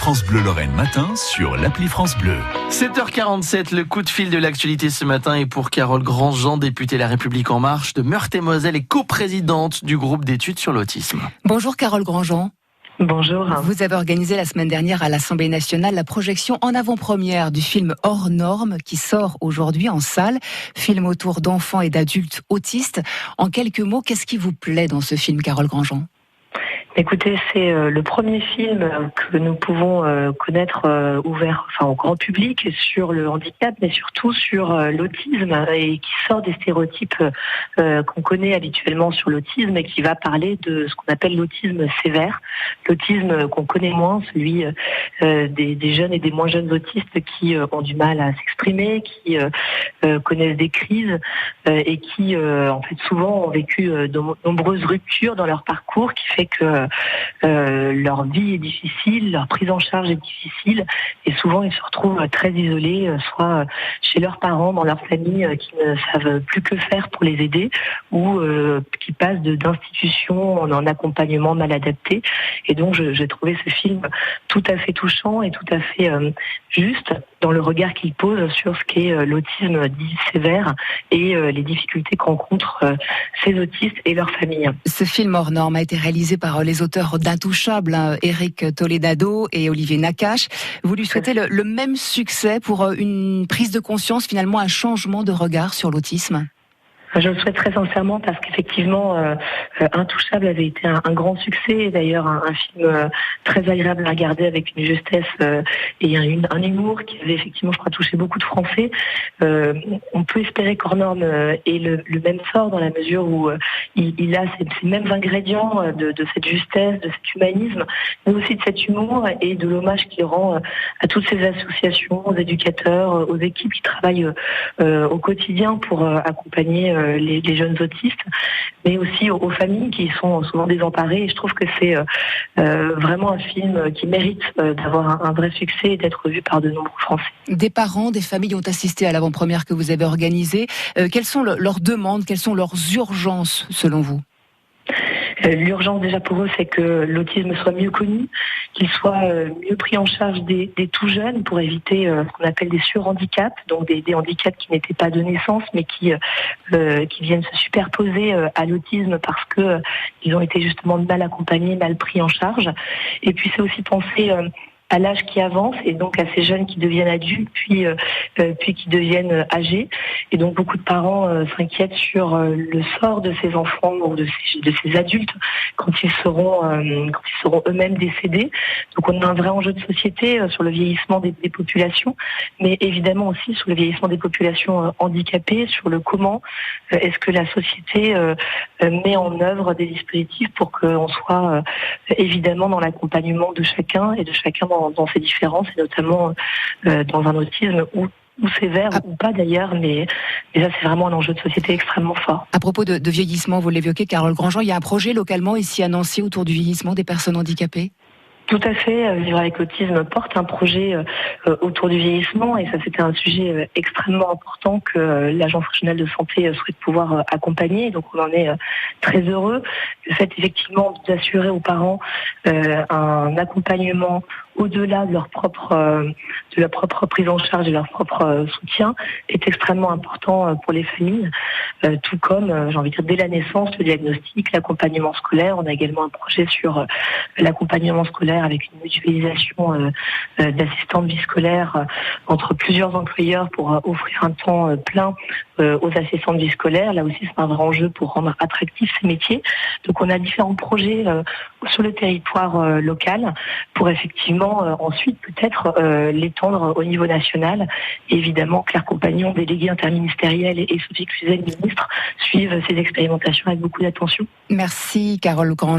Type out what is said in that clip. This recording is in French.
France Bleu Lorraine matin sur l'appli France Bleu. 7h47, le coup de fil de l'actualité ce matin est pour Carole Grandjean, députée La République En Marche de Meurthe-et-Moselle et coprésidente du groupe d'études sur l'autisme. Bonjour Carole Grandjean. Bonjour. Vous avez organisé la semaine dernière à l'Assemblée nationale la projection en avant-première du film Hors Normes qui sort aujourd'hui en salle. Film autour d'enfants et d'adultes autistes. En quelques mots, qu'est-ce qui vous plaît dans ce film, Carole Grandjean ? Écoutez, c'est le premier film que nous pouvons connaître ouvert au grand public sur le handicap, mais surtout sur l'autisme et qui sort des stéréotypes qu'on connaît habituellement sur l'autisme et qui va parler de ce qu'on appelle l'autisme sévère, l'autisme qu'on connaît moins, celui des jeunes et des moins jeunes autistes qui ont du mal à s'exprimer, qui connaissent des crises et qui en fait souvent ont vécu de nombreuses ruptures dans leur parcours, qui fait que leur vie est difficile, leur prise en charge est difficile et souvent ils se retrouvent très isolés, soit chez leurs parents, dans leur famille qui ne savent plus que faire pour les aider ou qui passent d'institutions en accompagnement mal adapté. Et donc j'ai trouvé ce film tout à fait touchant et tout à fait juste dans le regard qu'il pose sur ce qu'est l'autisme dit sévère et les difficultés que rencontrent ces autistes et leurs familles. Ce film Hors Normes a été réalisé par les auteurs d'Intouchables, Éric Toledano et Olivier Nakache. Vous lui souhaitez le même succès pour une prise de conscience, finalement un changement de regard sur l'autisme ? Je le souhaite très sincèrement parce qu'effectivement, Intouchable avait été un grand succès et d'ailleurs un film très agréable à regarder avec une justesse et un humour qui avait effectivement, je crois, touché beaucoup de Français. On peut espérer qu'Hors Normes ait le même sort dans la mesure où il a ces mêmes ingrédients de cette justesse, de cet humanisme, mais aussi de cet humour et de l'hommage qu'il rend à toutes ces associations, aux éducateurs, aux équipes qui travaillent au quotidien pour accompagner les jeunes autistes, mais aussi aux familles qui sont souvent désemparées. Et je trouve que c'est vraiment un film qui mérite d'avoir un vrai succès et d'être vu par de nombreux Français. Des parents, des familles ont assisté à l'avant-première que vous avez organisée. Quelles sont leurs demandes, quelles sont leurs urgences selon vous ? L'urgence déjà pour eux, c'est que l'autisme soit mieux connu, qu'il soit mieux pris en charge des tout jeunes pour éviter ce qu'on appelle des surhandicaps, donc des handicaps qui n'étaient pas de naissance mais qui viennent se superposer à l'autisme parce que ils ont été justement mal accompagnés, mal pris en charge. Et puis c'est aussi penser à l'âge qui avance et donc à ces jeunes qui deviennent adultes puis qui deviennent âgés. Et donc beaucoup de parents s'inquiètent sur le sort de ces enfants ou de ces adultes quand ils seront eux-mêmes décédés. Donc on a un vrai enjeu de société sur le vieillissement des populations, mais évidemment aussi sur le vieillissement des populations handicapées, sur le comment est-ce que la société met en œuvre des dispositifs pour qu'on soit évidemment dans l'accompagnement de chacun et de chacun dans ses différences, et notamment dans un autisme ou sévère ou pas d'ailleurs, mais ça c'est vraiment un enjeu de société extrêmement fort. À propos de vieillissement, vous l'évoquez, Carole Grandjean, il y a un projet localement ici à Nancy autour du vieillissement des personnes handicapées ? Tout à fait. Vivre avec l'autisme porte un projet autour du vieillissement et ça c'était un sujet extrêmement important que l'Agence régionale de santé souhaite pouvoir accompagner. Donc on en est très heureux. Le fait effectivement d'assurer aux parents un accompagnement au-delà de leur propre prise en charge et leur propre soutien est extrêmement important pour les familles. Tout comme, j'ai envie de dire, dès la naissance, le diagnostic, l'accompagnement scolaire. On a également un projet sur l'accompagnement scolaire avec une mutualisation d'assistantes vie scolaire entre plusieurs employeurs pour offrir un temps plein aux assistants de vie scolaire. Là aussi, c'est un vrai enjeu pour rendre attractifs ces métiers. Donc, on a différents projets sur le territoire local pour effectivement ensuite peut-être l'étendre au niveau national. Et évidemment, Claire Compagnon, déléguée interministérielle, et Sophie Cluzel, ministre, suivent ces expérimentations avec beaucoup d'attention. Merci Carole Grandjean.